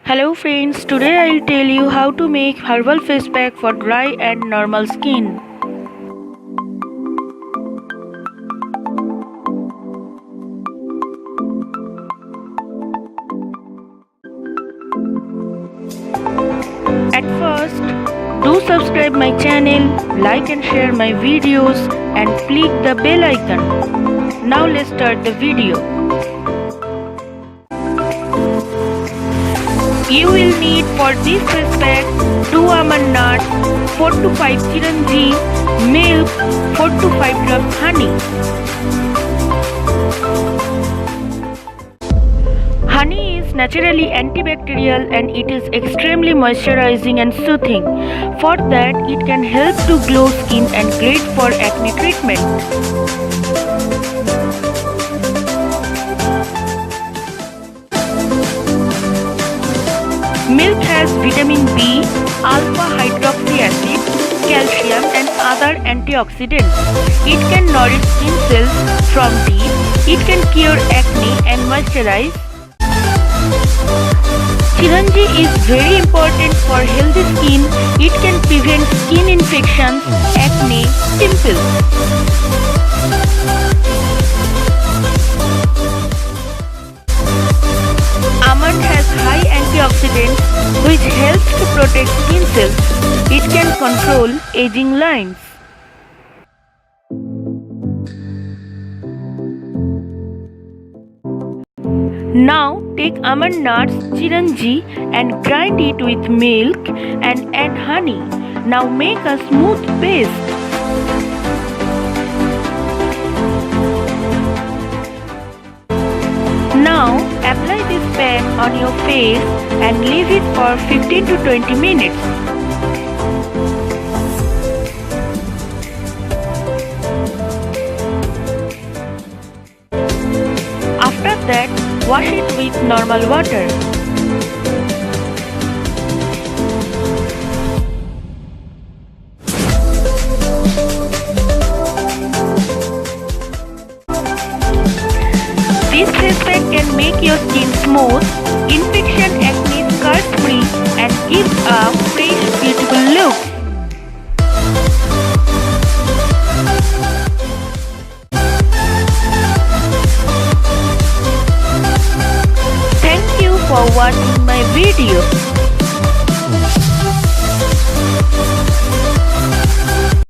Hello friends, today I'll tell you how to make herbal face pack for dry and normal skin. At first, do subscribe my channel, like and share my videos and click the bell icon. Now let's start the video. You will need for this face pack 2 almond nuts, 4 to 5 chiranji, milk, 4 to 5 drops honey. Honey is naturally antibacterial and it is extremely moisturizing and soothing. For that, it can help to glow skin and great for acne treatment. Milk has vitamin B, alpha hydroxy acid, calcium and other antioxidants. It can nourish skin cells from deep. It can cure acne and moisturize. Chiranji is very important for healthy skin. It can prevent skin infections, acne, pimples. Almond has high antioxidants which helps to protect skin cells. It can control aging lines. Now take almond nuts, chiranji and grind it with milk and add honey. Now make a smooth paste. Now apply this pack on your face and leave it for 15 to 20 minutes. After that, wash it with normal water. This face pack can make your skin smooth, infection acne scars free and gives a fresh, beautiful look. Thank you for watching my video.